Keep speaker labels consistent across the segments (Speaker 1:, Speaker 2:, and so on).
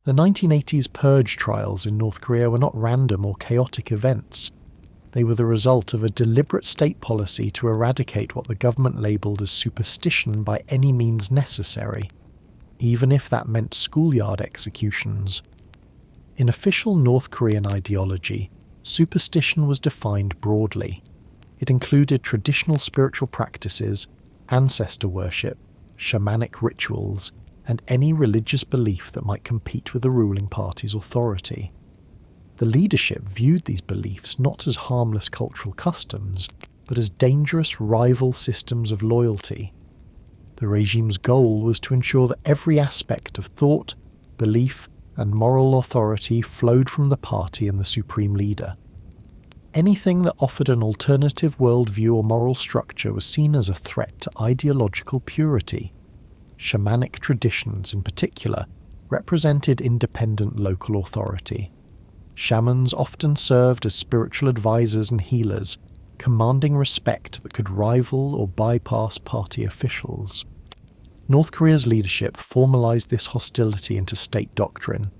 Speaker 1: The 1980s Purge trials in North Korea were not random or chaotic events. They were the result of a deliberate state policy to eradicate what the government labelled as superstition by any means necessary, even if that meant schoolyard executions. In official North Korean ideology, superstition was defined broadly. It included traditional spiritual practices, ancestor worship, shamanic rituals, and any religious belief that might compete with the ruling party's authority. The leadership viewed these beliefs not as harmless cultural customs, but as dangerous rival systems of loyalty. The regime's goal was to ensure that every aspect of thought, belief, and moral authority flowed from the party and the supreme leader. Anything that offered an alternative worldview or moral structure was seen as a threat to ideological purity. Shamanic traditions, in particular, represented independent local authority. Shamans often served as spiritual advisors and healers, commanding respect that could rival or bypass party officials. North Korea's leadership formalized this hostility into state doctrine.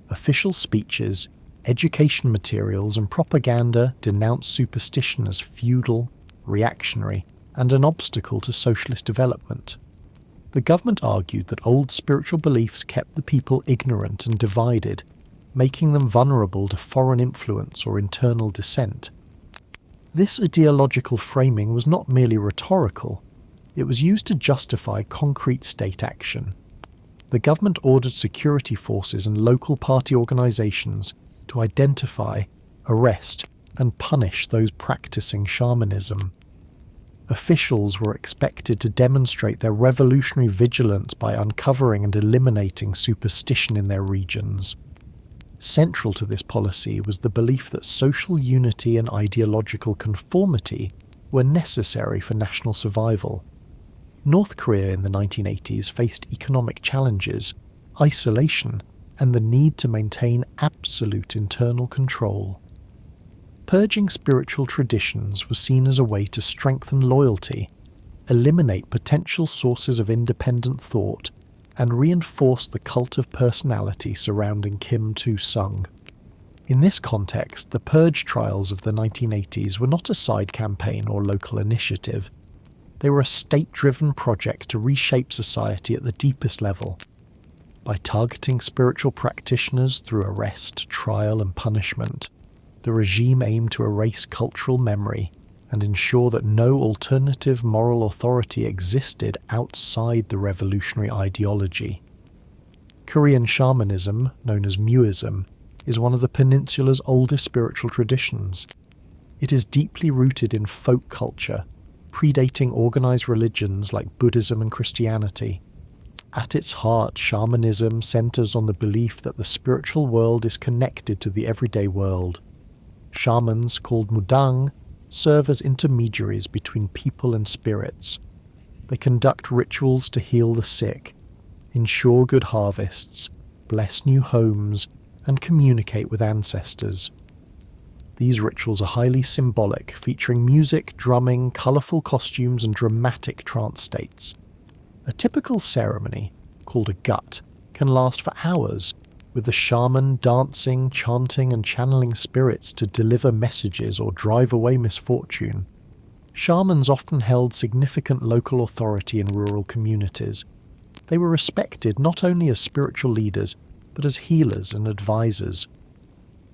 Speaker 1: Official speeches, education materials, and propaganda denounced superstition as feudal, reactionary, and an obstacle to socialist development. The government argued that old spiritual beliefs kept the people ignorant and divided, making them vulnerable to foreign influence or internal dissent. This ideological framing was not merely rhetorical, it was used to justify concrete state action. The government ordered security forces and local party organizations to identify, arrest, and punish those practicing shamanism. Officials were expected to demonstrate their revolutionary vigilance by uncovering and eliminating superstition in their regions. Central to this policy was the belief that social unity and ideological conformity were necessary for national survival. North Korea in the 1980s faced economic challenges, isolation, and the need to maintain absolute internal control. Purging spiritual traditions was seen as a way to strengthen loyalty, eliminate potential sources of independent thought, and reinforce the cult of personality surrounding Kim Tu-sung. In this context, the Purge trials of the 1980s were not a side campaign or local initiative. They were a state-driven project to reshape society at the deepest level. By targeting spiritual practitioners through arrest, trial, and punishment, the regime aimed to erase cultural memory and ensure that no alternative moral authority existed outside the revolutionary ideology. Korean shamanism, known as Muism, is one of the peninsula's oldest spiritual traditions. It is deeply rooted in folk culture, predating organized religions like Buddhism and Christianity. At its heart, shamanism centers on the belief that the spiritual world is connected to the everyday world. Shamans, called mudang, serve as intermediaries between people and spirits. They conduct rituals to heal the sick, ensure good harvests, bless new homes, and communicate with ancestors. These rituals are highly symbolic, featuring music, drumming, colourful costumes, and dramatic trance states. A typical ceremony, called a gut, can last for hours, with the shaman dancing, chanting, and channeling spirits to deliver messages or drive away misfortune. Shamans often held significant local authority in rural communities. They were respected not only as spiritual leaders, but as healers and advisors.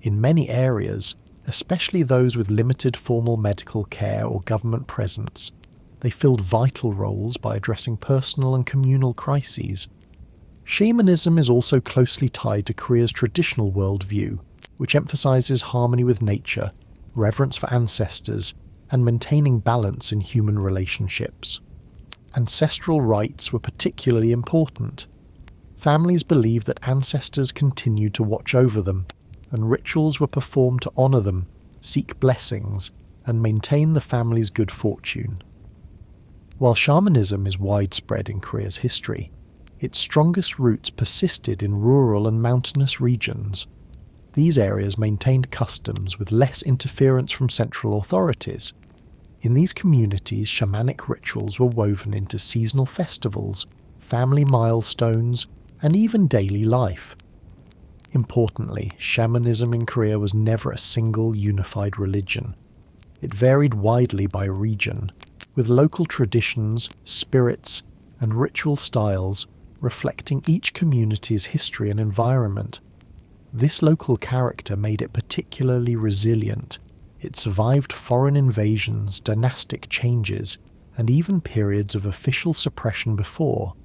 Speaker 1: In many areas, especially those with limited formal medical care or government presence, they filled vital roles by addressing personal and communal crises. Shamanism is also closely tied to Korea's traditional worldview, which emphasizes harmony with nature, reverence for ancestors, and maintaining balance in human relationships. Ancestral rites were particularly important. Families believed that ancestors continued to watch over them, and rituals were performed to honor them, seek blessings, and maintain the family's good fortune. While shamanism is widespread in Korea's history, its strongest roots persisted in rural and mountainous regions. These areas maintained customs with less interference from central authorities. In these communities, shamanic rituals were woven into seasonal festivals, family milestones, and even daily life. Importantly, shamanism in Korea was never a single unified religion. It varied widely by region, with local traditions, spirits, and ritual styles reflecting each community's history and environment. This local character made it particularly resilient. It survived foreign invasions, dynastic changes, and even periods of official suppression before.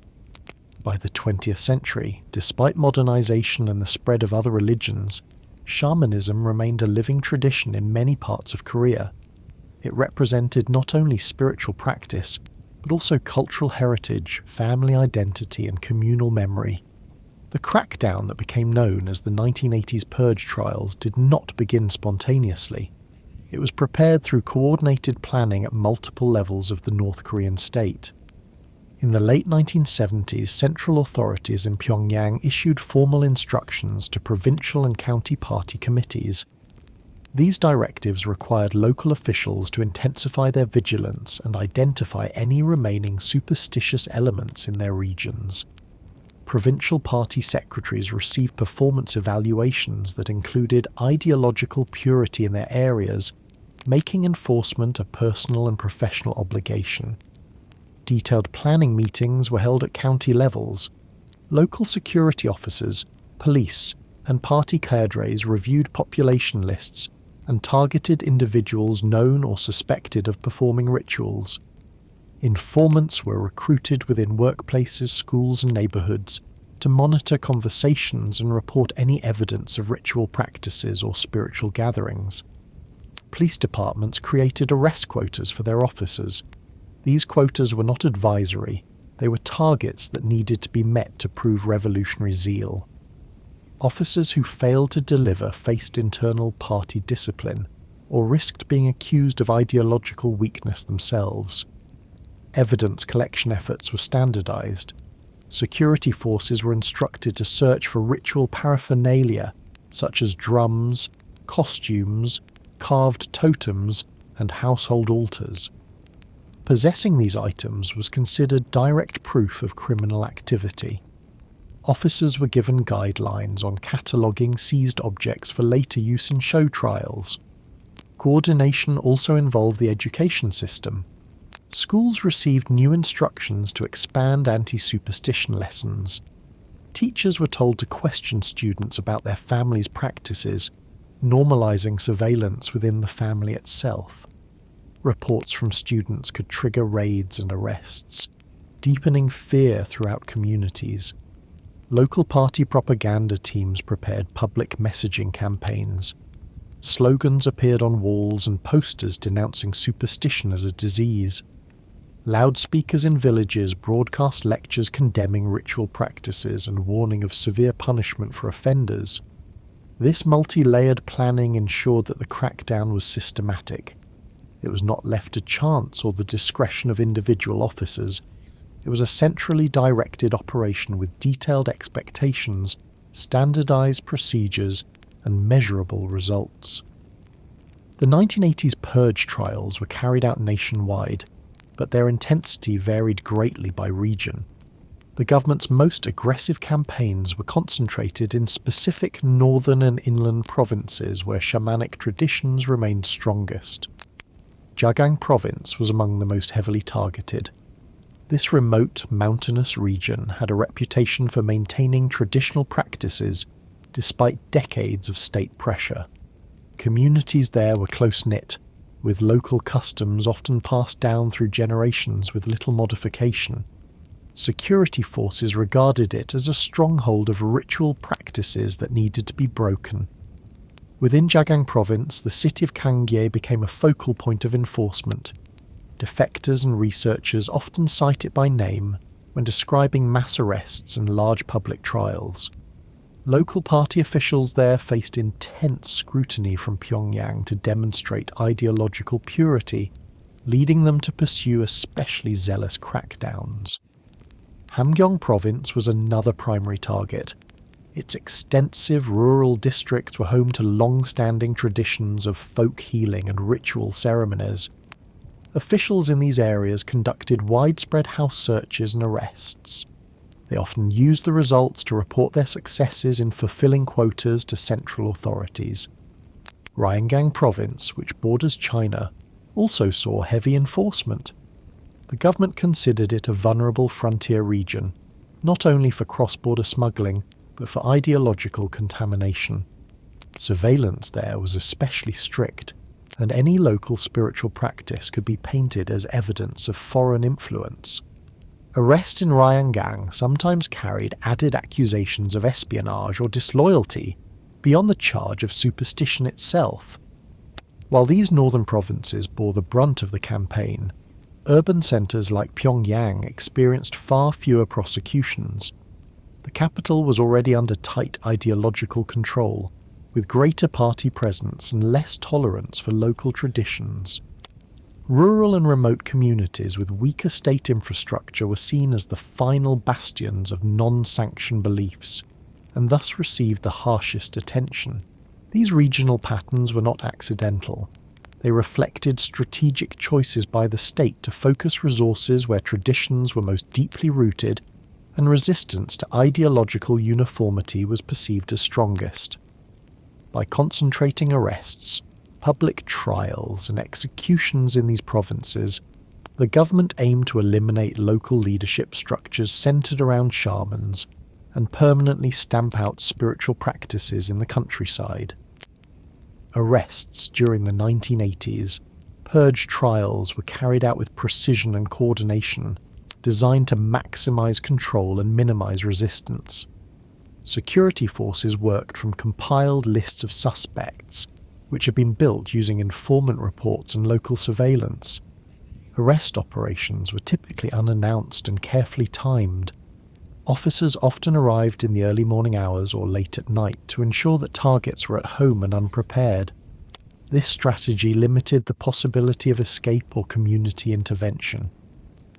Speaker 1: By the 20th century, despite modernization and the spread of other religions, shamanism remained a living tradition in many parts of Korea. It represented not only spiritual practice, but also cultural heritage, family identity, and communal memory. The crackdown that became known as the 1980's Purge trials did not begin spontaneously. It was prepared through coordinated planning at multiple levels of the North Korean state. In the late 1970s, central authorities in Pyongyang issued formal instructions to provincial and county party committees. These directives required local officials to intensify their vigilance and identify any remaining superstitious elements in their regions. Provincial party secretaries received performance evaluations that included ideological purity in their areas, making enforcement a personal and professional obligation. Detailed planning meetings were held at county levels. Local security officers, police, and party cadres reviewed population lists and targeted individuals known or suspected of performing rituals. Informants were recruited within workplaces, schools, and neighborhoods to monitor conversations and report any evidence of ritual practices or spiritual gatherings. Police departments created arrest quotas for their officers. These quotas were not advisory, they were targets that needed to be met to prove revolutionary zeal. Officers who failed to deliver faced internal party discipline, or risked being accused of ideological weakness themselves. Evidence collection efforts were standardized. Security forces were instructed to search for ritual paraphernalia, such as drums, costumes, carved totems, and household altars. Possessing these items was considered direct proof of criminal activity. Officers were given guidelines on cataloguing seized objects for later use in show trials. Coordination also involved the education system. Schools received new instructions to expand anti-superstition lessons. Teachers were told to question students about their family's practices, normalizing surveillance within the family itself. Reports from students could trigger raids and arrests, deepening fear throughout communities. Local party propaganda teams prepared public messaging campaigns. Slogans appeared on walls and posters denouncing superstition as a disease. Loudspeakers in villages broadcast lectures condemning ritual practices and warning of severe punishment for offenders. This multi-layered planning ensured that the crackdown was systematic. It was not left to chance or the discretion of individual officers. It was a centrally directed operation with detailed expectations, standardized procedures, and measurable results. The 1980s Purge trials were carried out nationwide, but their intensity varied greatly by region. The government's most aggressive campaigns were concentrated in specific northern and inland provinces where shamanic traditions remained strongest. Jagang province was among the most heavily targeted. This remote, mountainous region had a reputation for maintaining traditional practices despite decades of state pressure. Communities there were close-knit, with local customs often passed down through generations with little modification. Security forces regarded it as a stronghold of ritual practices that needed to be broken. Within Jagang province, the city of Kangye became a focal point of enforcement. Defectors and researchers often cite it by name when describing mass arrests and large public trials. Local party officials there faced intense scrutiny from Pyongyang to demonstrate ideological purity, leading them to pursue especially zealous crackdowns. Hamgyong province was another primary target. Its extensive rural districts were home to long-standing traditions of folk healing and ritual ceremonies. Officials in these areas conducted widespread house searches and arrests. They often used the results to report their successes in fulfilling quotas to central authorities. Ryanggang province, which borders China, also saw heavy enforcement. The government considered it a vulnerable frontier region, not only for cross-border smuggling, but for ideological contamination. Surveillance there was especially strict, and any local spiritual practice could be painted as evidence of foreign influence. Arrests in Ryanggang sometimes carried added accusations of espionage or disloyalty, beyond the charge of superstition itself. While these northern provinces bore the brunt of the campaign, urban centres like Pyongyang experienced far fewer prosecutions. The capital was already under tight ideological control, with greater party presence and less tolerance for local traditions. Rural and remote communities with weaker state infrastructure were seen as the final bastions of non-sanctioned beliefs, and thus received the harshest attention. These regional patterns were not accidental. They reflected strategic choices by the state to focus resources where traditions were most deeply rooted, and resistance to ideological uniformity was perceived as strongest. By concentrating arrests, public trials, and executions in these provinces, the government aimed to eliminate local leadership structures centered around shamans and permanently stamp out spiritual practices in the countryside. Arrests during the 1980s, Purge trials were carried out with precision and coordination, designed to maximize control and minimize resistance. Security forces worked from compiled lists of suspects, which had been built using informant reports and local surveillance. Arrest operations were typically unannounced and carefully timed. Officers often arrived in the early morning hours or late at night to ensure that targets were at home and unprepared. This strategy limited the possibility of escape or community intervention.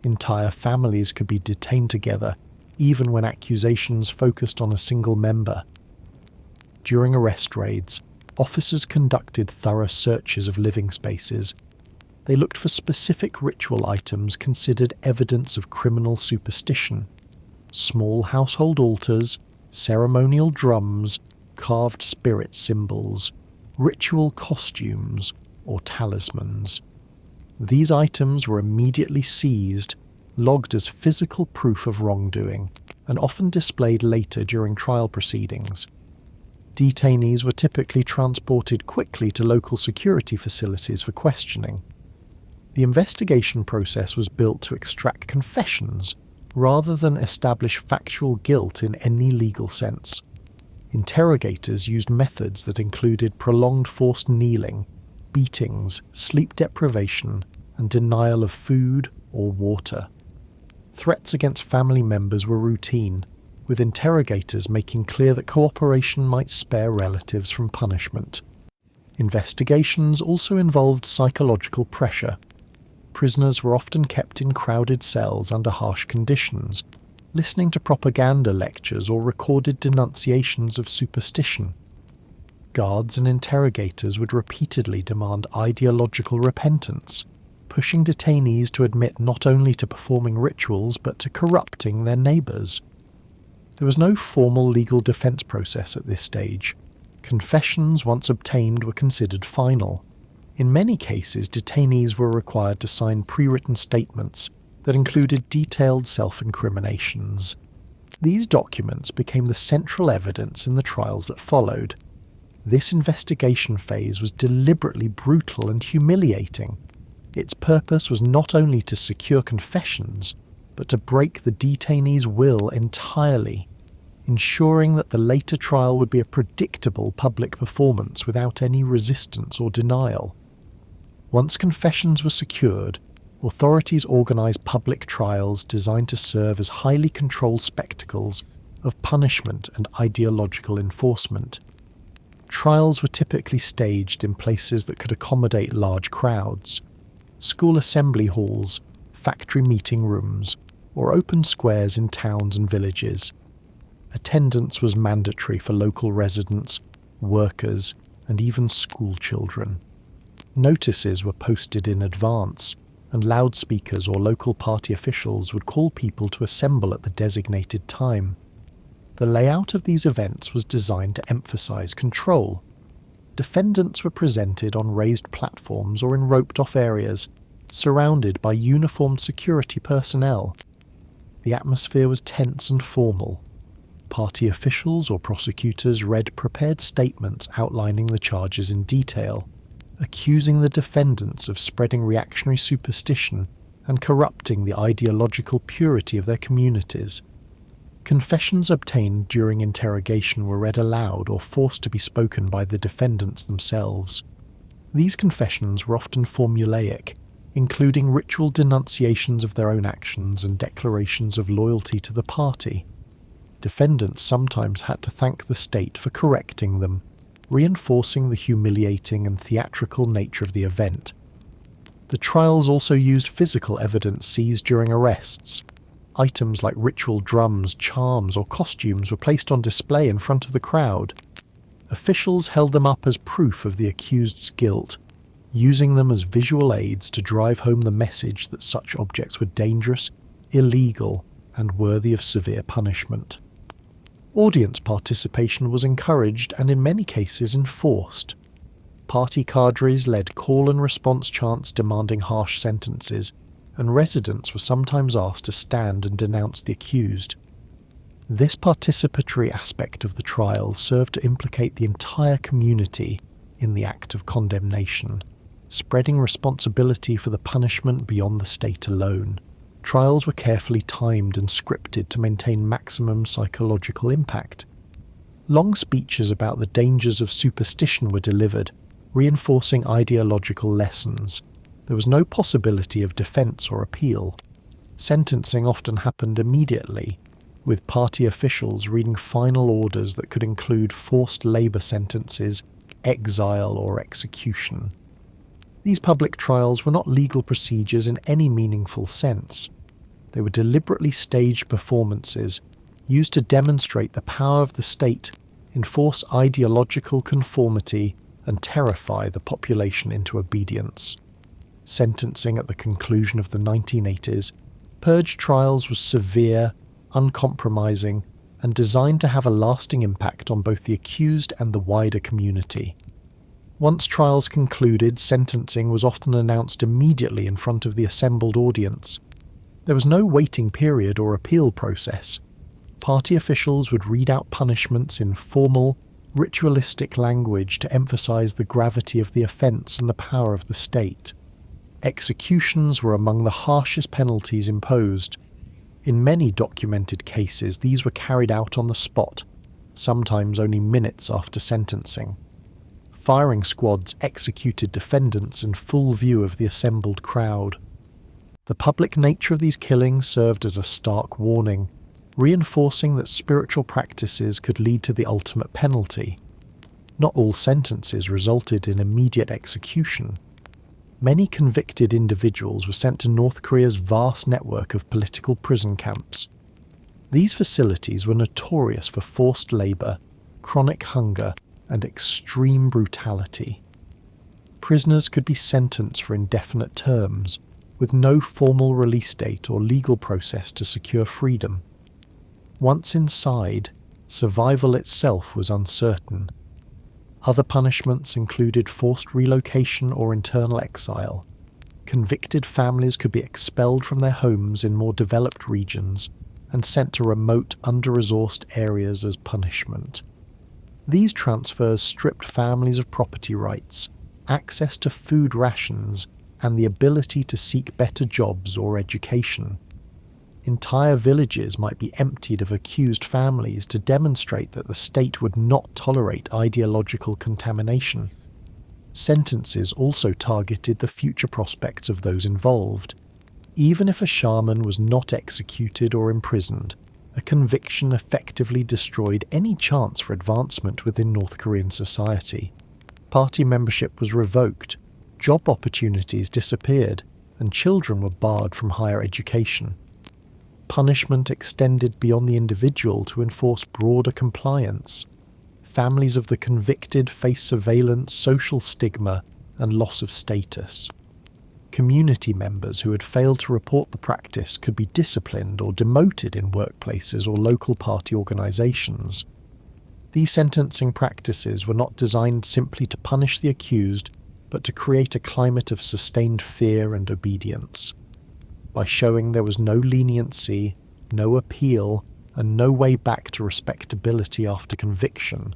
Speaker 1: Entire families could be detained together, even when accusations focused on a single member. During arrest raids, officers conducted thorough searches of living spaces. They looked for specific ritual items considered evidence of criminal superstition. Small household altars, ceremonial drums, carved spirit symbols, ritual costumes, or talismans. These items were immediately seized, logged as physical proof of wrongdoing, and often displayed later during trial proceedings. Detainees were typically transported quickly to local security facilities for questioning. The investigation process was built to extract confessions, rather than establish factual guilt in any legal sense. Interrogators used methods that included prolonged forced kneeling, beatings, sleep deprivation, and denial of food or water. Threats against family members were routine, with interrogators making clear that cooperation might spare relatives from punishment. Investigations also involved psychological pressure. Prisoners were often kept in crowded cells under harsh conditions, listening to propaganda lectures or recorded denunciations of superstition. Guards and interrogators would repeatedly demand ideological repentance, pushing detainees to admit not only to performing rituals but to corrupting their neighbours. There was no formal legal defence process at this stage. Confessions once obtained were considered final. In many cases, detainees were required to sign pre-written statements that included detailed self-incriminations. These documents became the central evidence in the trials that followed. This investigation phase was deliberately brutal and humiliating. Its purpose was not only to secure confessions, but to break the detainee's will entirely, ensuring that the later trial would be a predictable public performance without any resistance or denial. Once confessions were secured, authorities organised public trials designed to serve as highly controlled spectacles of punishment and ideological enforcement. Trials were typically staged in places that could accommodate large crowds: school assembly halls, factory meeting rooms, or open squares in towns and villages. Attendance was mandatory for local residents, workers, and even school children. Notices were posted in advance, and loudspeakers or local party officials would call people to assemble at the designated time. The layout of these events was designed to emphasize control. Defendants were presented on raised platforms or in roped-off areas, surrounded by uniformed security personnel. The atmosphere was tense and formal. Party officials or prosecutors read prepared statements outlining the charges in detail, accusing the defendants of spreading reactionary superstition and corrupting the ideological purity of their communities. Confessions obtained during interrogation were read aloud or forced to be spoken by the defendants themselves. These confessions were often formulaic, including ritual denunciations of their own actions and declarations of loyalty to the party. Defendants sometimes had to thank the state for correcting them, reinforcing the humiliating and theatrical nature of the event. The trials also used physical evidence seized during arrests. Items like ritual drums, charms, or costumes were placed on display in front of the crowd. Officials held them up as proof of the accused's guilt, using them as visual aids to drive home the message that such objects were dangerous, illegal, and worthy of severe punishment. Audience participation was encouraged and in many cases enforced. Party cadres led call and response chants demanding harsh sentences, and residents were sometimes asked to stand and denounce the accused. This participatory aspect of the trial served to implicate the entire community in the act of condemnation, spreading responsibility for the punishment beyond the state alone. Trials were carefully timed and scripted to maintain maximum psychological impact. Long speeches about the dangers of superstition were delivered, reinforcing ideological lessons. There was no possibility of defense or appeal. Sentencing often happened immediately, with party officials reading final orders that could include forced labor sentences, exile, or execution. These public trials were not legal procedures in any meaningful sense. They were deliberately staged performances used to demonstrate the power of the state, enforce ideological conformity, and terrify the population into obedience. Sentencing at the conclusion of the 1980s, Purge trials was severe, uncompromising, and designed to have a lasting impact on both the accused and the wider community. Once trials concluded, sentencing was often announced immediately in front of the assembled audience. There was no waiting period or appeal process. Party officials would read out punishments in formal, ritualistic language to emphasize the gravity of the offense and the power of the state. Executions were among the harshest penalties imposed. In many documented cases, these were carried out on the spot, sometimes only minutes after sentencing. Firing squads executed defendants in full view of the assembled crowd. The public nature of these killings served as a stark warning, reinforcing that spiritual practices could lead to the ultimate penalty. Not all sentences resulted in immediate execution. Many convicted individuals were sent to North Korea's vast network of political prison camps. These facilities were notorious for forced labor, chronic hunger, and extreme brutality. Prisoners could be sentenced for indefinite terms, with no formal release date or legal process to secure freedom. Once inside, survival itself was uncertain. Other punishments included forced relocation or internal exile. Convicted families could be expelled from their homes in more developed regions and sent to remote, under-resourced areas as punishment. These transfers stripped families of property rights, access to food rations, and the ability to seek better jobs or education. Entire villages might be emptied of accused families to demonstrate that the state would not tolerate ideological contamination. Sentences also targeted the future prospects of those involved. Even if a shaman was not executed or imprisoned, a conviction effectively destroyed any chance for advancement within North Korean society. Party membership was revoked, job opportunities disappeared, and children were barred from higher education. Punishment extended beyond the individual to enforce broader compliance. Families of the convicted faced surveillance, social stigma, and loss of status. Community members who had failed to report the practice could be disciplined or demoted in workplaces or local party organisations. These sentencing practices were not designed simply to punish the accused, but to create a climate of sustained fear and obedience. By showing there was no leniency, no appeal, and no way back to respectability after conviction,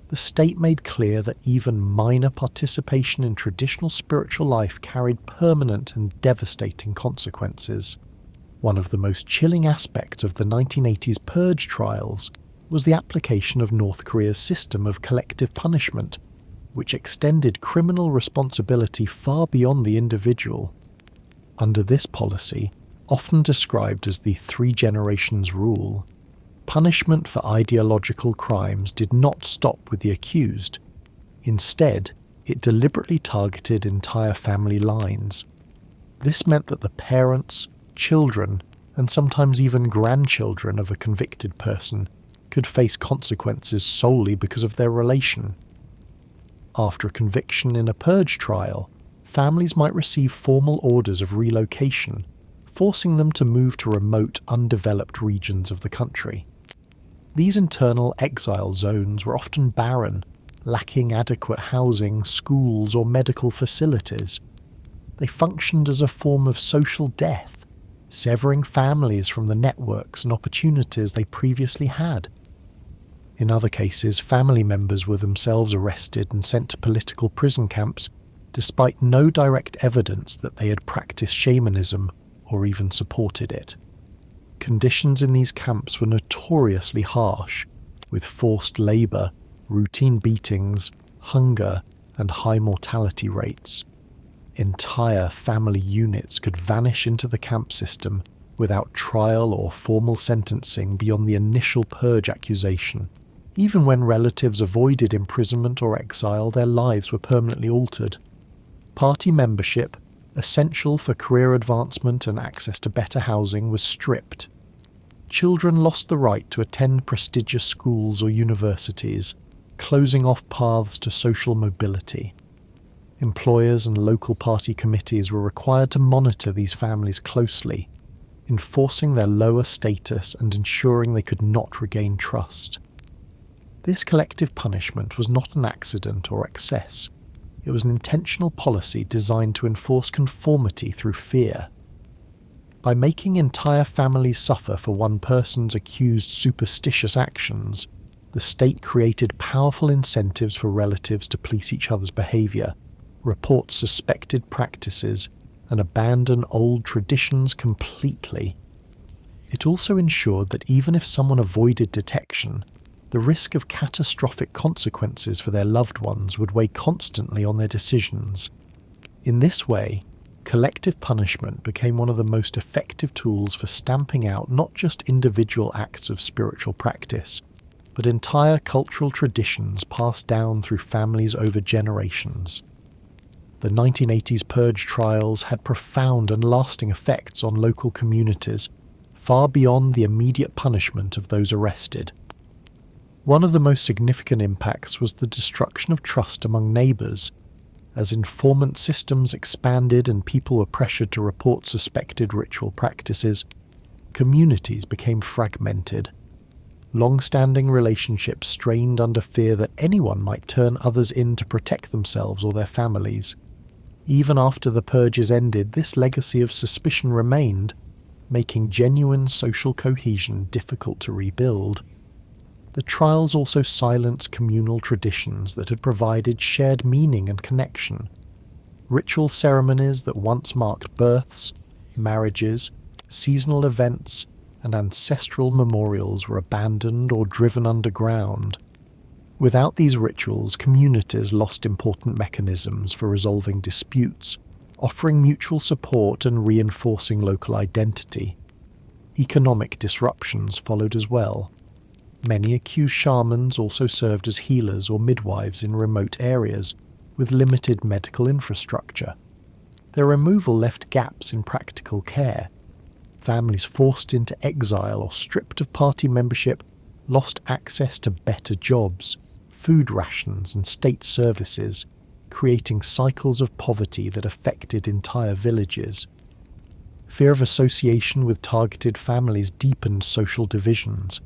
Speaker 1: the state made clear that even minor participation in traditional spiritual life carried permanent and devastating consequences. One of the most chilling aspects of the 1980s Purge trials was the application of North Korea's system of collective punishment, which extended criminal responsibility far beyond the individual. Under this policy, often described as the 3 generations rule, punishment for ideological crimes did not stop with the accused. Instead, it deliberately targeted entire family lines. This meant that the parents, children, and sometimes even grandchildren of a convicted person could face consequences solely because of their relation. After a conviction in a purge trial, families might receive formal orders of relocation, forcing them to move to remote, undeveloped regions of the country. These internal exile zones were often barren, lacking adequate housing, schools, or medical facilities. They functioned as a form of social death, severing families from the networks and opportunities they previously had. In other cases, family members were themselves arrested and sent to political prison camps, despite no direct evidence that they had practiced shamanism or even supported it. Conditions in these camps were notoriously harsh, with forced labour, routine beatings, hunger, and high mortality rates. Entire family units could vanish into the camp system without trial or formal sentencing beyond the initial purge accusation. Even when relatives avoided imprisonment or exile, their lives were permanently altered. Party membership, essential for career advancement and access to better housing, was stripped. Children lost the right to attend prestigious schools or universities, closing off paths to social mobility. Employers and local party committees were required to monitor these families closely, enforcing their lower status and ensuring they could not regain trust. This collective punishment was not an accident or excess. It was an intentional policy designed to enforce conformity through fear. By making entire families suffer for one person's accused superstitious actions, the state created powerful incentives for relatives to police each other's behaviour, report suspected practices, and abandon old traditions completely. It also ensured that even if someone avoided detection, the risk of catastrophic consequences for their loved ones would weigh constantly on their decisions. In this way, collective punishment became one of the most effective tools for stamping out not just individual acts of spiritual practice, but entire cultural traditions passed down through families over generations. The 1980s Purge trials had profound and lasting effects on local communities, far beyond the immediate punishment of those arrested. One of the most significant impacts was the destruction of trust among neighbours. As informant systems expanded and people were pressured to report suspected ritual practices, communities became fragmented. Long-standing relationships strained under fear that anyone might turn others in to protect themselves or their families. Even after the purges ended, this legacy of suspicion remained, making genuine social cohesion difficult to rebuild. The trials also silenced communal traditions that had provided shared meaning and connection. Ritual ceremonies that once marked births, marriages, seasonal events, and ancestral memorials were abandoned or driven underground. Without these rituals, communities lost important mechanisms for resolving disputes, offering mutual support and reinforcing local identity. Economic disruptions followed as well. Many accused shamans also served as healers or midwives in remote areas, with limited medical infrastructure. Their removal left gaps in practical care. Families forced into exile or stripped of party membership lost access to better jobs, food rations and state services, creating cycles of poverty that affected entire villages. Fear of association with targeted families deepened social divisions.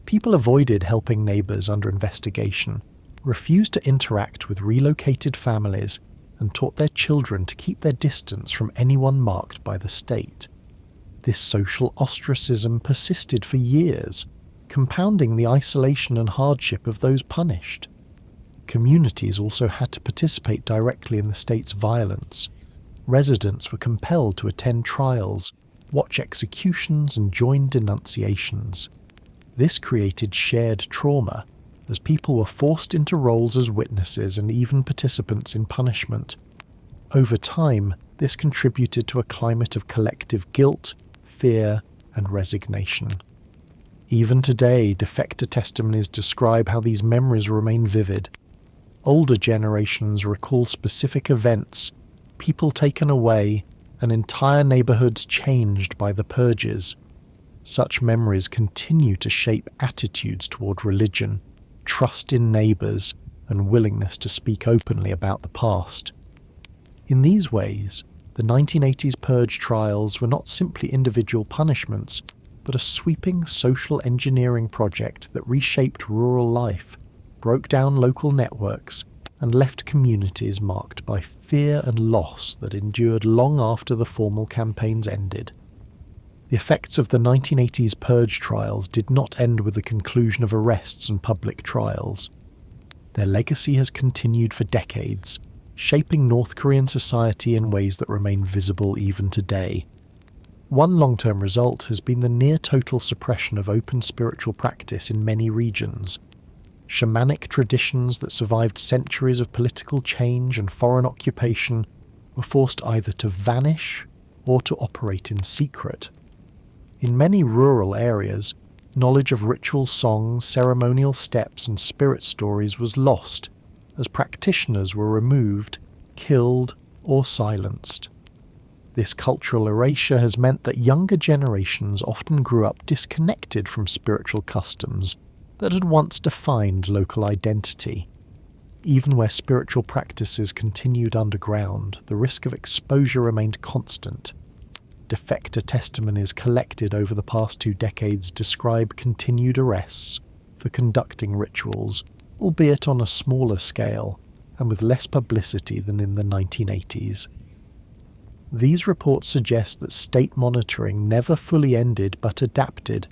Speaker 1: People avoided helping neighbours under investigation, refused to interact with relocated families, and taught their children to keep their distance from anyone marked by the state. This social ostracism persisted for years, compounding the isolation and hardship of those punished. Communities also had to participate directly in the state's violence. Residents were compelled to attend trials, watch executions, and join denunciations. This created shared trauma, as people were forced into roles as witnesses and even participants in punishment. Over time, this contributed to a climate of collective guilt, fear, and resignation. Even today, defector testimonies describe how these memories remain vivid. Older generations recall specific events, people taken away, and entire neighborhoods changed by the purges. Such memories continue to shape attitudes toward religion, trust in neighbors, and willingness to speak openly about the past. In these ways, the 1980s Purge trials were not simply individual punishments, but a sweeping social engineering project that reshaped rural life, broke down local networks, and left communities marked by fear and loss that endured long after the formal campaigns ended. The effects of the 1980s Purge trials did not end with the conclusion of arrests and public trials. Their legacy has continued for decades, shaping North Korean society in ways that remain visible even today. One long-term result has been the near-total suppression of open spiritual practice in many regions. Shamanic traditions that survived centuries of political change and foreign occupation were forced either to vanish or to operate in secret. In many rural areas, knowledge of ritual songs, ceremonial steps, and spirit stories was lost, as practitioners were removed, killed, or silenced. This cultural erasure has meant that younger generations often grew up disconnected from spiritual customs that had once defined local identity. Even where spiritual practices continued underground, the risk of exposure remained constant. Defector testimonies collected over the past 2 decades describe continued arrests for conducting rituals, albeit on a smaller scale and with less publicity than in the 1980s. These reports suggest that state monitoring never fully ended but adapted,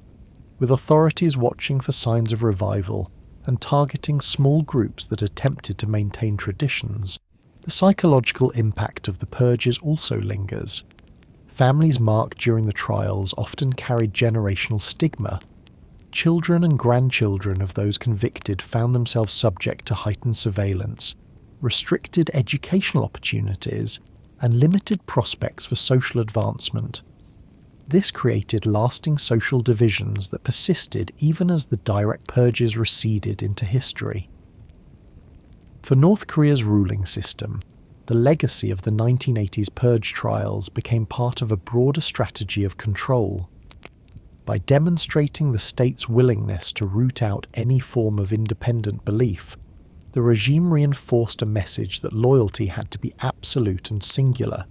Speaker 1: with authorities watching for signs of revival and targeting small groups that attempted to maintain traditions. The psychological impact of the purges also lingers. Families marked during the trials often carried generational stigma. Children and grandchildren of those convicted found themselves subject to heightened surveillance, restricted educational opportunities, and limited prospects for social advancement. This created lasting social divisions that persisted even as the direct purges receded into history. For North Korea's ruling system, the legacy of the 1980s Purge trials became part of a broader strategy of control. By demonstrating the state's willingness to root out any form of independent belief, the regime reinforced a message that loyalty had to be absolute and singular.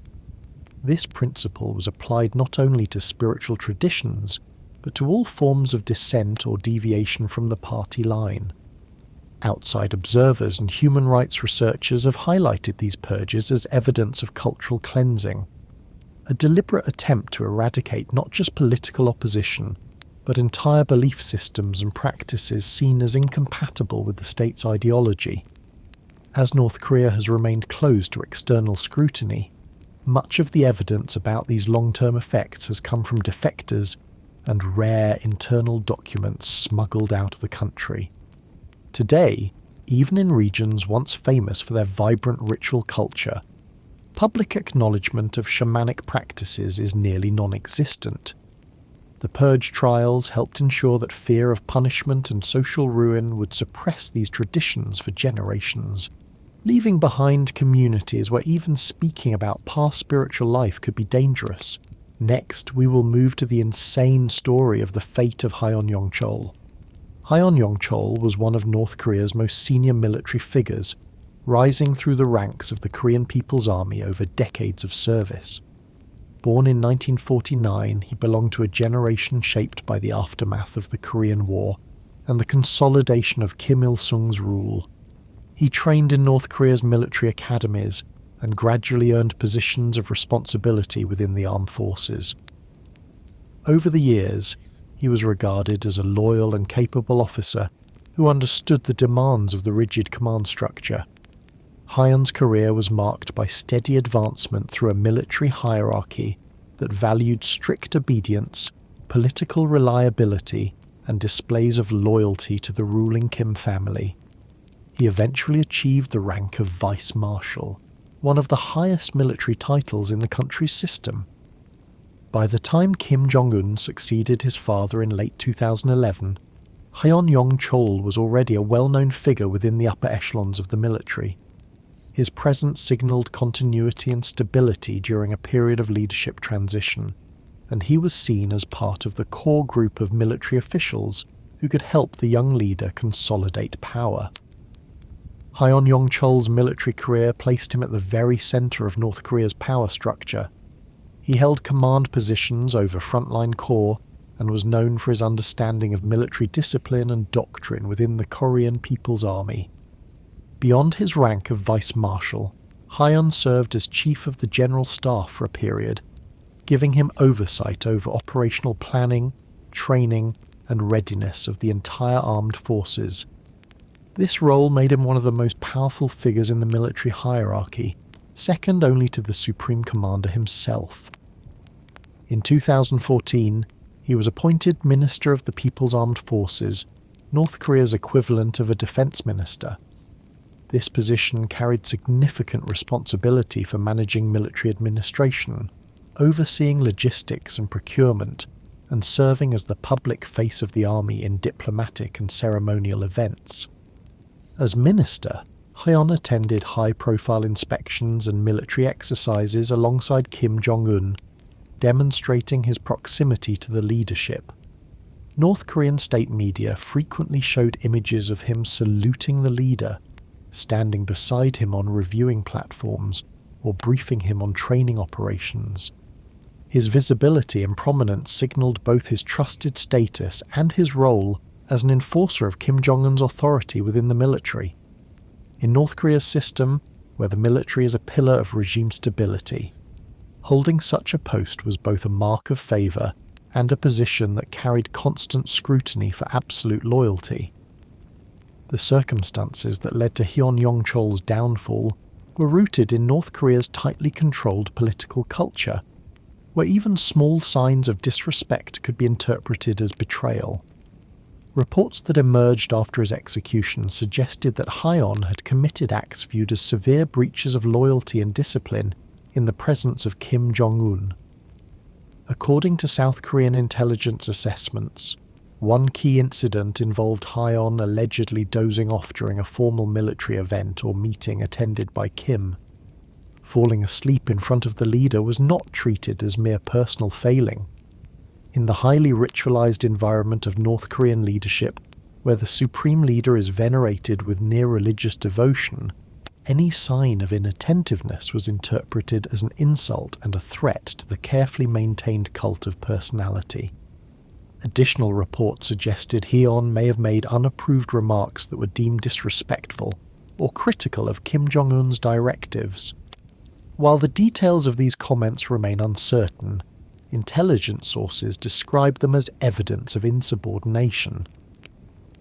Speaker 1: This principle was applied not only to spiritual traditions, but to all forms of dissent or deviation from the party line. Outside observers and human rights researchers have highlighted these purges as evidence of cultural cleansing, a deliberate attempt to eradicate not just political opposition, but entire belief systems and practices seen as incompatible with the state's ideology. As North Korea has remained closed to external scrutiny, much of the evidence about these long-term effects has come from defectors and rare internal documents smuggled out of the country. Today, even in regions once famous for their vibrant ritual culture, public acknowledgement of shamanic practices is nearly non-existent. The Purge trials helped ensure that fear of punishment and social ruin would suppress these traditions for generations, leaving behind communities where even speaking about past spiritual life could be dangerous. Next, we will move to the insane story of the fate of Hyon Yong-chol. Hyon Yong-chol was one of North Korea's most senior military figures, rising through the ranks of the Korean People's Army over decades of service. Born in 1949, he belonged to a generation shaped by the aftermath of the Korean War and the consolidation of Kim Il-sung's rule. He trained in North Korea's military academies and gradually earned positions of responsibility within the armed forces. Over the years, he was regarded as a loyal and capable officer who understood the demands of the rigid command structure. Hyun's career was marked by steady advancement through a military hierarchy that valued strict obedience, political reliability, and displays of loyalty to the ruling Kim family. He eventually achieved the rank of Vice Marshal, one of the highest military titles in the country's system. By the time Kim Jong-un succeeded his father in late 2011, Hyon Yong-chol was already a well-known figure within the upper echelons of the military. His presence signalled continuity and stability during a period of leadership transition, and he was seen as part of the core group of military officials who could help the young leader consolidate power. Hyon Yong-chol's military career placed him at the very centre of North Korea's power structure. He held command positions over frontline corps and was known for his understanding of military discipline and doctrine within the Korean People's Army. Beyond his rank of Vice Marshal, Hyon served as Chief of the General Staff for a period, giving him oversight over operational planning, training, and readiness of the entire armed forces. This role made him one of the most powerful figures in the military hierarchy, second only to the Supreme Commander himself. In 2014, he was appointed Minister of the People's Armed Forces, North Korea's equivalent of a defense minister. This position carried significant responsibility for managing military administration, overseeing logistics and procurement, and serving as the public face of the army in diplomatic and ceremonial events. As minister, Hyon attended high-profile inspections and military exercises alongside Kim Jong-un, demonstrating his proximity to the leadership. North Korean state media frequently showed images of him saluting the leader, standing beside him on reviewing platforms, or briefing him on training operations. His visibility and prominence signalled both his trusted status and his role as an enforcer of Kim Jong-un's authority within the military. In North Korea's system, where the military is a pillar of regime stability, holding such a post was both a mark of favour and a position that carried constant scrutiny for absolute loyalty. The circumstances that led to Hyon Yong-chol's downfall were rooted in North Korea's tightly controlled political culture, where even small signs of disrespect could be interpreted as betrayal. Reports that emerged after his execution suggested that Hyon had committed acts viewed as severe breaches of loyalty and discipline in the presence of Kim Jong-un. According to South Korean intelligence assessments, one key incident involved Hyon allegedly dozing off during a formal military event or meeting attended by Kim. Falling asleep in front of the leader was not treated as mere personal failing. In the highly ritualized environment of North Korean leadership, where the supreme leader is venerated with near religious devotion, any sign of inattentiveness was interpreted as an insult and a threat to the carefully maintained cult of personality. Additional reports suggested Hyon may have made unapproved remarks that were deemed disrespectful or critical of Kim Jong-un's directives. While the details of these comments remain uncertain, intelligence sources describe them as evidence of insubordination.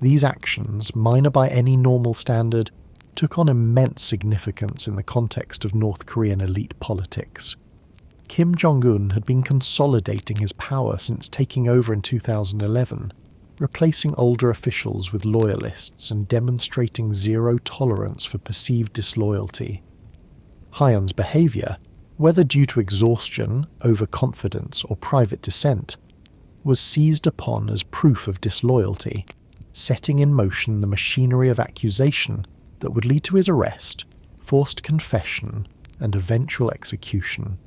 Speaker 1: These actions, minor by any normal standard, took on immense significance in the context of North Korean elite politics. Kim Jong-un had been consolidating his power since taking over in 2011, replacing older officials with loyalists and demonstrating zero tolerance for perceived disloyalty. Hyun's behaviour, whether due to exhaustion, overconfidence, or private dissent, was seized upon as proof of disloyalty, setting in motion the machinery of accusation that would lead to his arrest, forced confession, and eventual execution.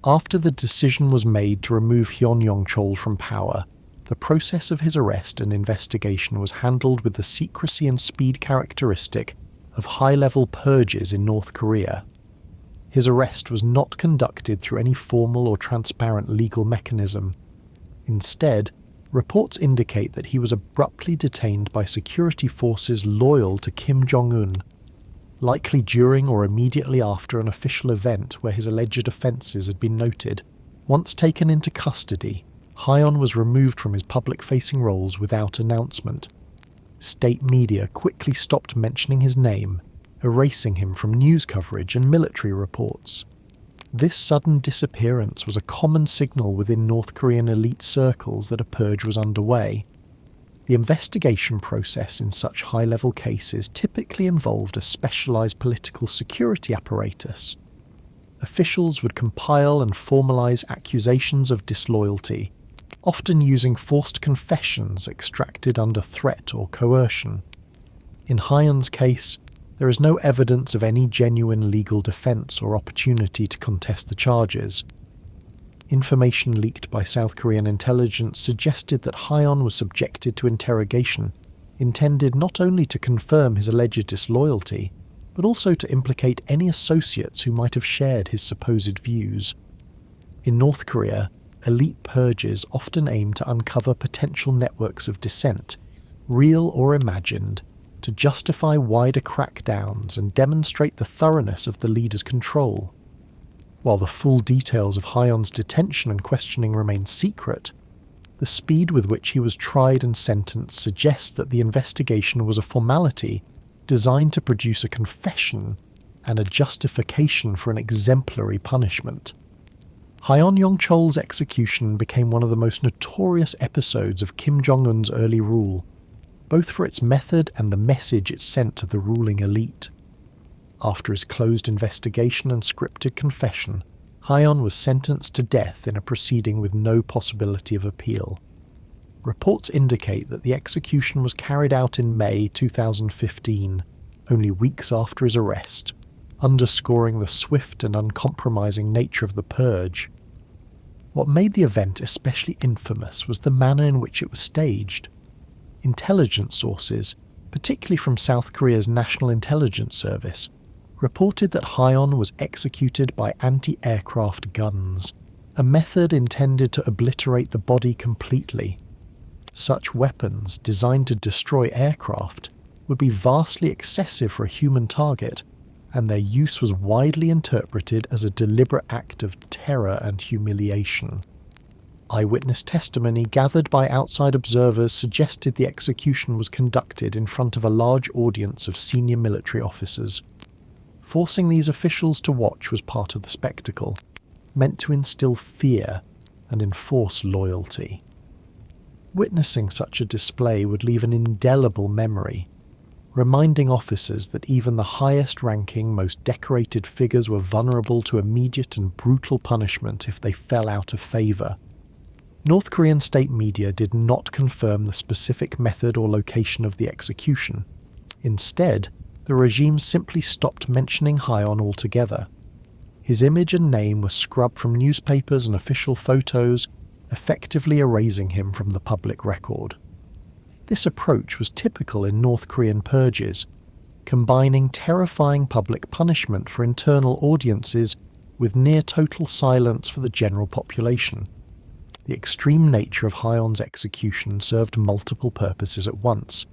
Speaker 1: After the decision was made to remove Hyon Yong-chol from power, the process of his arrest and investigation was handled with the secrecy and speed characteristic of high-level purges in North Korea. His arrest was not conducted through any formal or transparent legal mechanism. Instead, reports indicate that he was abruptly detained by security forces loyal to Kim Jong-un, likely during or immediately after an official event where his alleged offences had been noted. Once taken into custody, Hyon was removed from his public-facing roles without announcement. State media quickly stopped mentioning his name, erasing him from news coverage and military reports. This sudden disappearance was a common signal within North Korean elite circles that a purge was underway. The investigation process in such high-level cases typically involved a specialized political security apparatus. Officials would compile and formalize accusations of disloyalty, often using forced confessions extracted under threat or coercion. In Hyun's case, there is no evidence of any genuine legal defense or opportunity to contest the charges. Information leaked by South Korean intelligence suggested that Hyon was subjected to interrogation, intended not only to confirm his alleged disloyalty, but also to implicate any associates who might have shared his supposed views. In North Korea, elite purges often aim to uncover potential networks of dissent, real or imagined, to justify wider crackdowns and demonstrate the thoroughness of the leader's control. While the full details of Hyun's detention and questioning remain secret, the speed with which he was tried and sentenced suggests that the investigation was a formality designed to produce a confession and a justification for an exemplary punishment. Hyon Yong-chol's execution became one of the most notorious episodes of Kim Jong-un's early rule, both for its method and the message it sent to the ruling elite. After his closed investigation and scripted confession, Hyon was sentenced to death in a proceeding with no possibility of appeal. Reports indicate that the execution was carried out in May 2015, only weeks after his arrest, underscoring the swift and uncompromising nature of the purge. What made the event especially infamous was the manner in which it was staged. Intelligence sources, particularly from South Korea's National Intelligence Service, reported that Hyon was executed by anti-aircraft guns, a method intended to obliterate the body completely. Such weapons, designed to destroy aircraft, would be vastly excessive for a human target, and their use was widely interpreted as a deliberate act of terror and humiliation. Eyewitness testimony gathered by outside observers suggested the execution was conducted in front of a large audience of senior military officers. Forcing these officials to watch was part of the spectacle, meant to instill fear and enforce loyalty. Witnessing such a display would leave an indelible memory, reminding officers that even the highest-ranking, most decorated figures were vulnerable to immediate and brutal punishment if they fell out of favour. North Korean state media did not confirm the specific method or location of the execution. Instead, the regime simply stopped mentioning Hyon altogether. His image and name were scrubbed from newspapers and official photos, effectively erasing him from the public record. This approach was typical in North Korean purges, combining terrifying public punishment for internal audiences with near-total silence for the general population. The extreme nature of Hyun's execution served multiple purposes at once.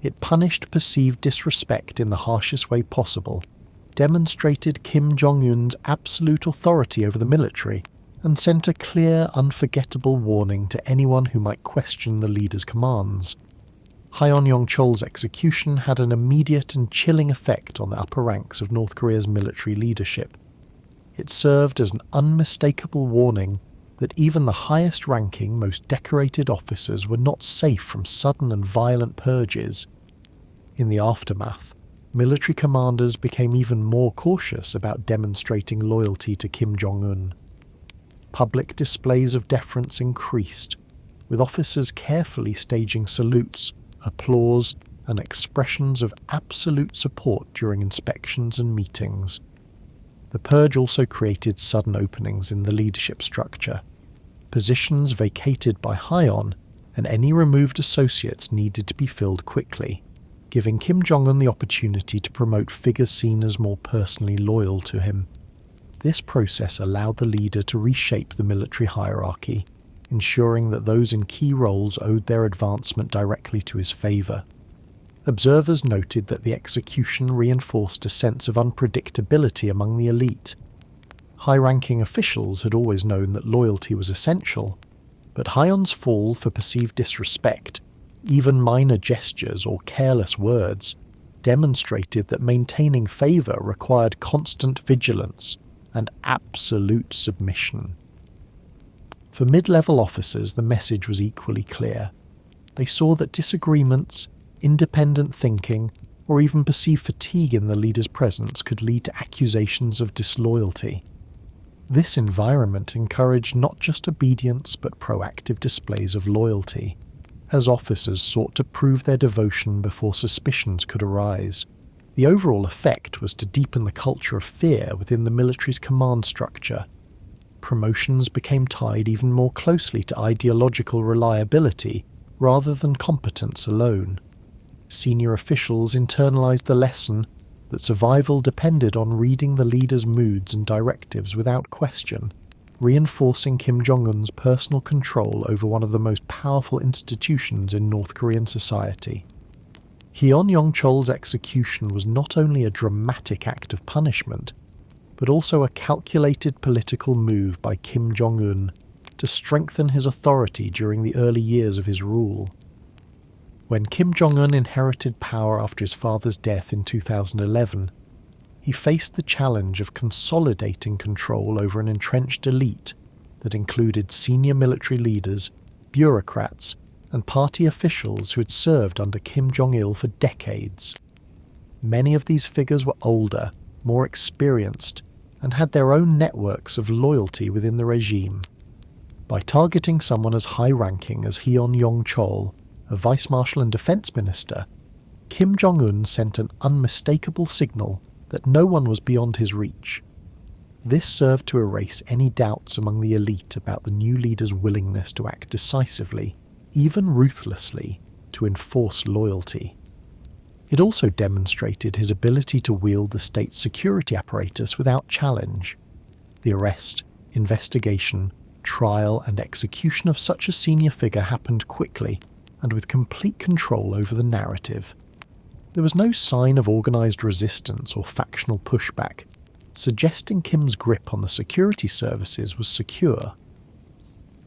Speaker 1: It punished perceived disrespect in the harshest way possible, demonstrated Kim Jong-un's absolute authority over the military, and sent a clear, unforgettable warning to anyone who might question the leader's commands. Hyon Yong-chol's execution had an immediate and chilling effect on the upper ranks of North Korea's military leadership. It served as an unmistakable warning that even the highest-ranking, most decorated officers were not safe from sudden and violent purges. In the aftermath, military commanders became even more cautious about demonstrating loyalty to Kim Jong-un. Public displays of deference increased, with officers carefully staging salutes, applause, and expressions of absolute support during inspections and meetings. The purge also created sudden openings in the leadership structure. Positions vacated by Hyon and any removed associates needed to be filled quickly, giving Kim Jong-un the opportunity to promote figures seen as more personally loyal to him. This process allowed the leader to reshape the military hierarchy, ensuring that those in key roles owed their advancement directly to his favour. Observers noted that the execution reinforced a sense of unpredictability among the elite. High-ranking officials had always known that loyalty was essential, but Hyon's fall for perceived disrespect, even minor gestures or careless words, demonstrated that maintaining favour required constant vigilance and absolute submission. For mid-level officers, the message was equally clear. They saw that disagreements, independent thinking, or even perceived fatigue in the leader's presence could lead to accusations of disloyalty. This environment encouraged not just obedience but proactive displays of loyalty, as officers sought to prove their devotion before suspicions could arise. The overall effect was to deepen the culture of fear within the military's command structure. Promotions became tied even more closely to ideological reliability rather than competence alone. Senior officials internalized the lesson that survival depended on reading the leader's moods and directives without question, reinforcing Kim Jong-un's personal control over one of the most powerful institutions in North Korean society. Hyon Yong-chol's execution was not only a dramatic act of punishment, but also a calculated political move by Kim Jong-un to strengthen his authority during the early years of his rule. When Kim Jong-un inherited power after his father's death in 2011, he faced the challenge of consolidating control over an entrenched elite that included senior military leaders, bureaucrats, and party officials who had served under Kim Jong-il for decades. Many of these figures were older, more experienced, and had their own networks of loyalty within the regime. By targeting someone as high-ranking as Hyon Yong-chol, a vice marshal and defense minister, Kim Jong-un sent an unmistakable signal that no one was beyond his reach. This served to erase any doubts among the elite about the new leader's willingness to act decisively, even ruthlessly, to enforce loyalty. It also demonstrated his ability to wield the state's security apparatus without challenge. The arrest, investigation, trial and execution of such a senior figure happened quickly and with complete control over the narrative. There was no sign of organised resistance or factional pushback, suggesting Kim's grip on the security services was secure.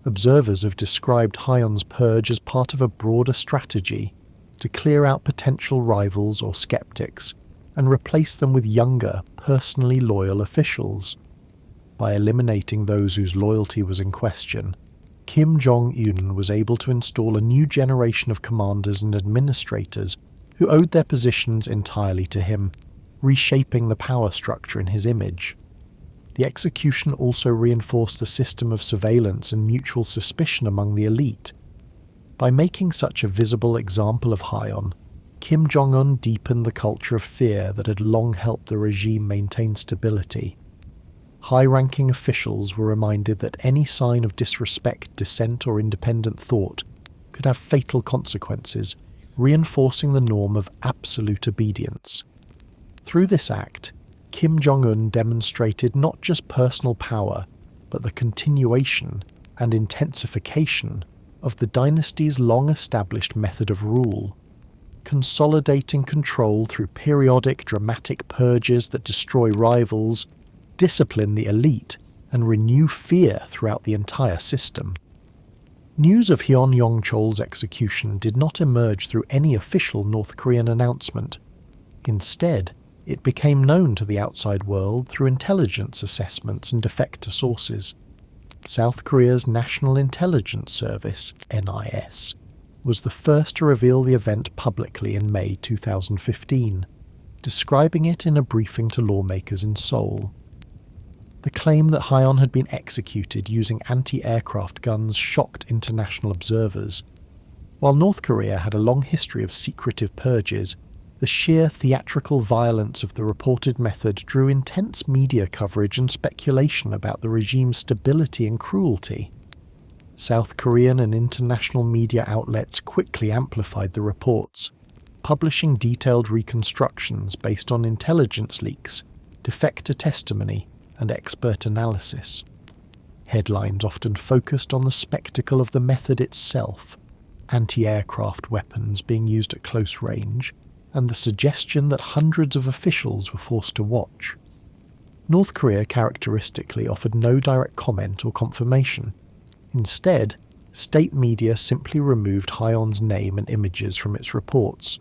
Speaker 1: Observers have described Hyon's purge as part of a broader strategy to clear out potential rivals or skeptics and replace them with younger, personally loyal officials. By eliminating those whose loyalty was in question, Kim Jong-un was able to install a new generation of commanders and administrators who owed their positions entirely to him, reshaping the power structure in his image. The execution also reinforced the system of surveillance and mutual suspicion among the elite. By making such a visible example of Hyon, Kim Jong-un deepened the culture of fear that had long helped the regime maintain stability. High-ranking officials were reminded that any sign of disrespect, dissent or independent thought could have fatal consequences, reinforcing the norm of absolute obedience. Through this act, Kim Jong-un demonstrated not just personal power, but the continuation and intensification of the dynasty's long-established method of rule, consolidating control through periodic dramatic purges that destroy rivals, discipline the elite, and renew fear throughout the entire system. News of Hyon Yong-chol's execution did not emerge through any official North Korean announcement. Instead, it became known to the outside world through intelligence assessments and defector sources. South Korea's National Intelligence Service, NIS, was the first to reveal the event publicly in May 2015, describing it in a briefing to lawmakers in Seoul. The claim that Hyon had been executed using anti-aircraft guns shocked international observers. While North Korea had a long history of secretive purges, the sheer theatrical violence of the reported method drew intense media coverage and speculation about the regime's stability and cruelty. South Korean and international media outlets quickly amplified the reports, publishing detailed reconstructions based on intelligence leaks, defector testimony, and expert analysis. Headlines often focused on the spectacle of the method itself, anti-aircraft weapons being used at close range, and the suggestion that hundreds of officials were forced to watch. North Korea characteristically offered no direct comment or confirmation. Instead, state media simply removed Hyon's name and images from its reports,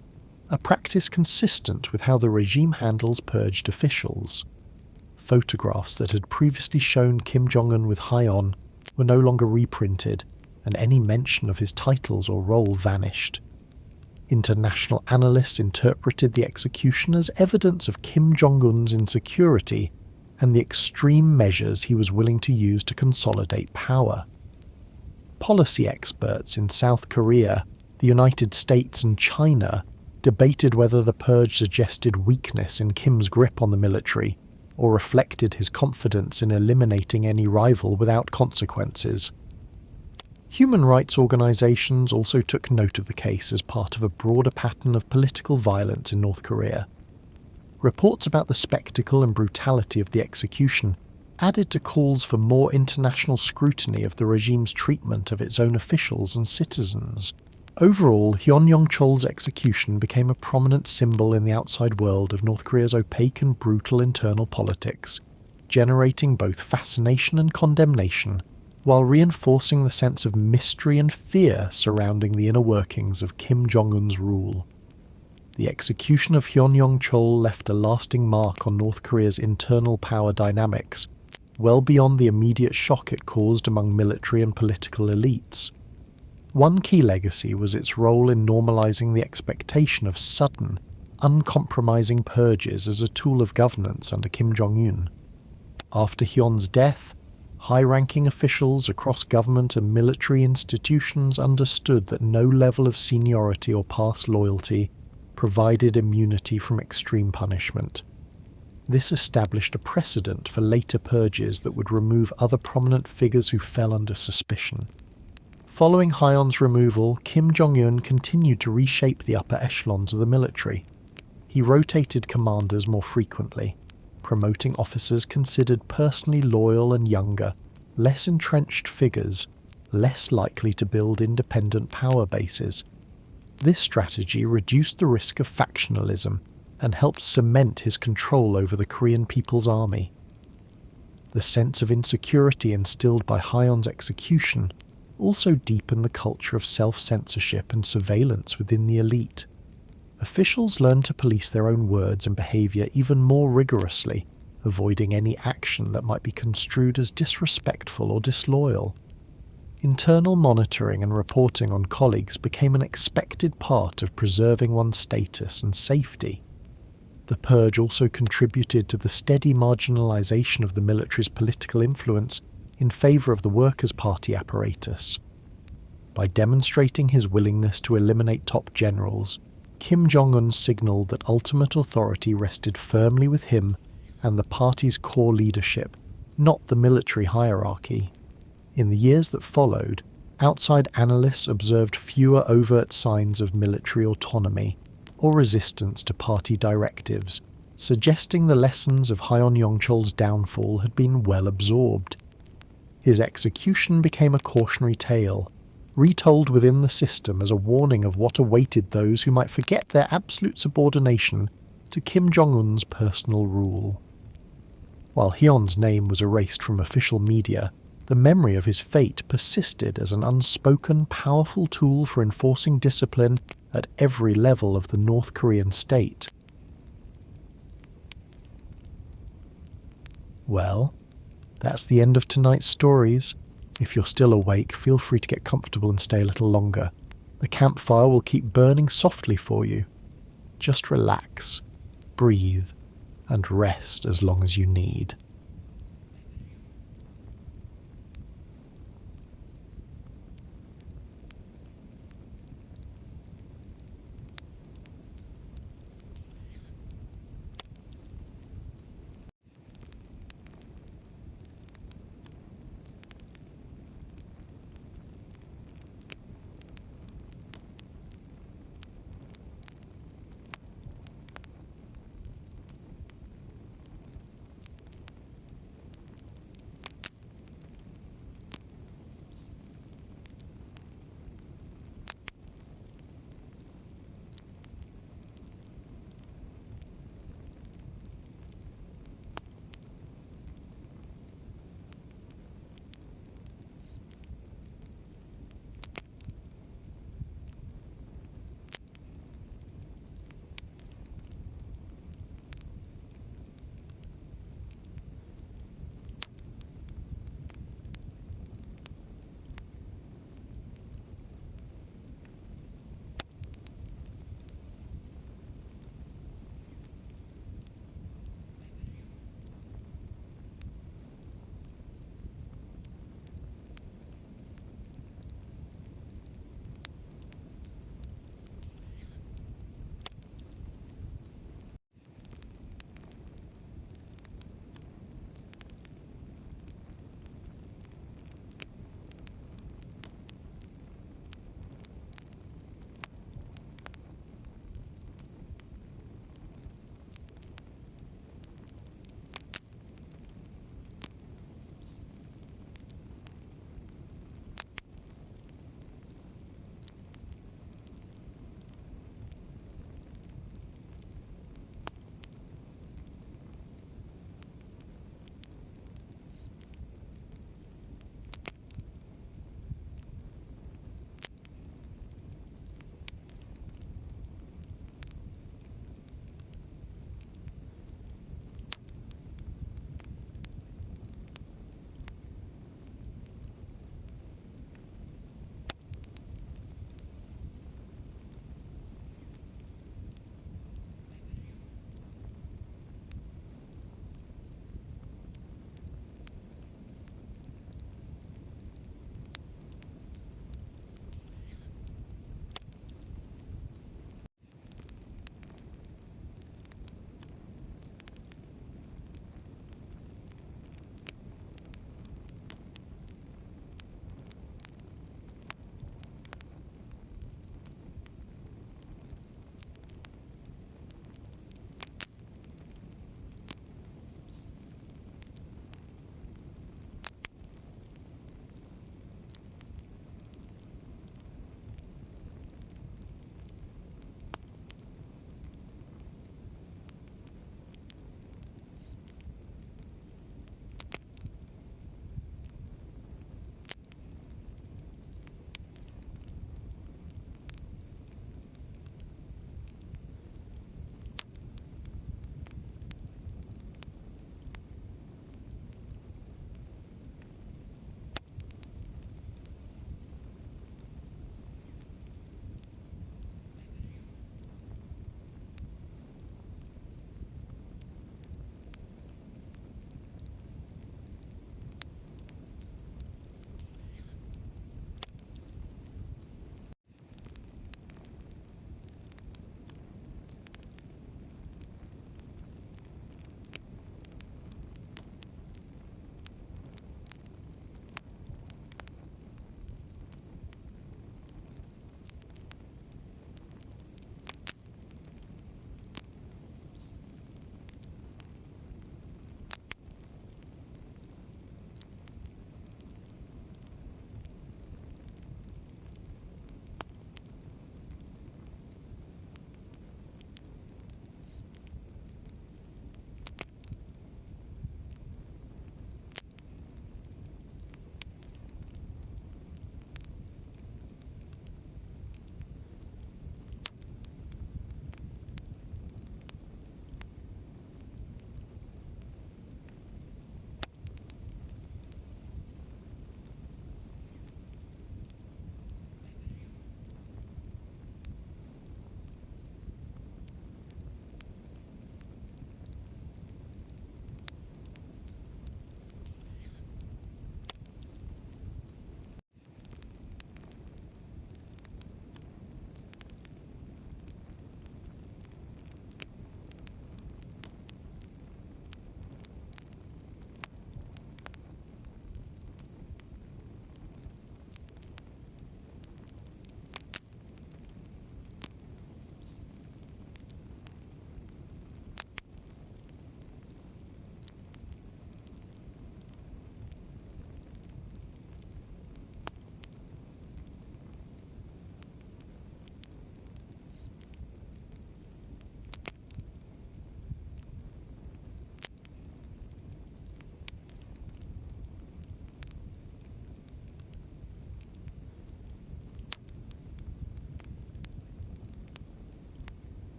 Speaker 1: a practice consistent with how the regime handles purged officials. Photographs that had previously shown Kim Jong-un with Hyon were no longer reprinted, and any mention of his titles or role vanished. International analysts interpreted the execution as evidence of Kim Jong-un's insecurity and the extreme measures he was willing to use to consolidate power. Policy experts in South Korea, the United States and China debated whether the purge suggested weakness in Kim's grip on the military or reflected his confidence in eliminating any rival without consequences. Human rights organizations also took note of the case as part of a broader pattern of political violence in North Korea. Reports about the spectacle and brutality of the execution added to calls for more international scrutiny of the regime's treatment of its own officials and citizens. Overall, Yong-chol's execution became a prominent symbol in the outside world of North Korea's opaque and brutal internal politics, generating both fascination and condemnation, while reinforcing the sense of mystery and fear surrounding the inner workings of Kim Jong-un's rule. The execution of Yong-chol left a lasting mark on North Korea's internal power dynamics, well beyond the immediate shock it caused among military and political elites. One key legacy was its role in normalizing the expectation of sudden, uncompromising purges as a tool of governance under Kim Jong-un. After Hyon's death, high-ranking officials across government and military institutions understood that no level of seniority or past loyalty provided immunity from extreme punishment. This established a precedent for later purges that would remove other prominent figures who fell under suspicion. Following Hyon's removal, Kim Jong-un continued to reshape the upper echelons of the military. He rotated commanders more frequently, promoting officers considered personally loyal and younger, less entrenched figures, less likely to build independent power bases. This strategy reduced the risk of factionalism and helped cement his control over the Korean People's Army. The sense of insecurity instilled by Hyon's execution also deepened the culture of self-censorship and surveillance within the elite. Officials learned to police their own words and behaviour even more rigorously, avoiding any action that might be construed as disrespectful or disloyal. Internal monitoring and reporting on colleagues became an expected part of preserving one's status and safety. The purge also contributed to the steady marginalisation of the military's political influence in favour of the Workers' Party apparatus. By demonstrating his willingness to eliminate top generals, Kim Jong-un signalled that ultimate authority rested firmly with him and the party's core leadership, not the military hierarchy. In the years that followed, outside analysts observed fewer overt signs of military autonomy or resistance to party directives, suggesting the lessons of Yong-chol's downfall had been well absorbed. His execution became a cautionary tale, retold within the system as a warning of what awaited those who might forget their absolute subordination to Kim Jong-un's personal rule. While Hyon's name was erased from official media, the memory of his fate persisted as an unspoken, powerful tool for enforcing discipline at every level of the North Korean state. Well, that's the end of tonight's stories. If you're still awake, feel free to get comfortable and stay a little longer. The campfire will keep burning softly for you. Just relax, breathe, and rest as long as you need.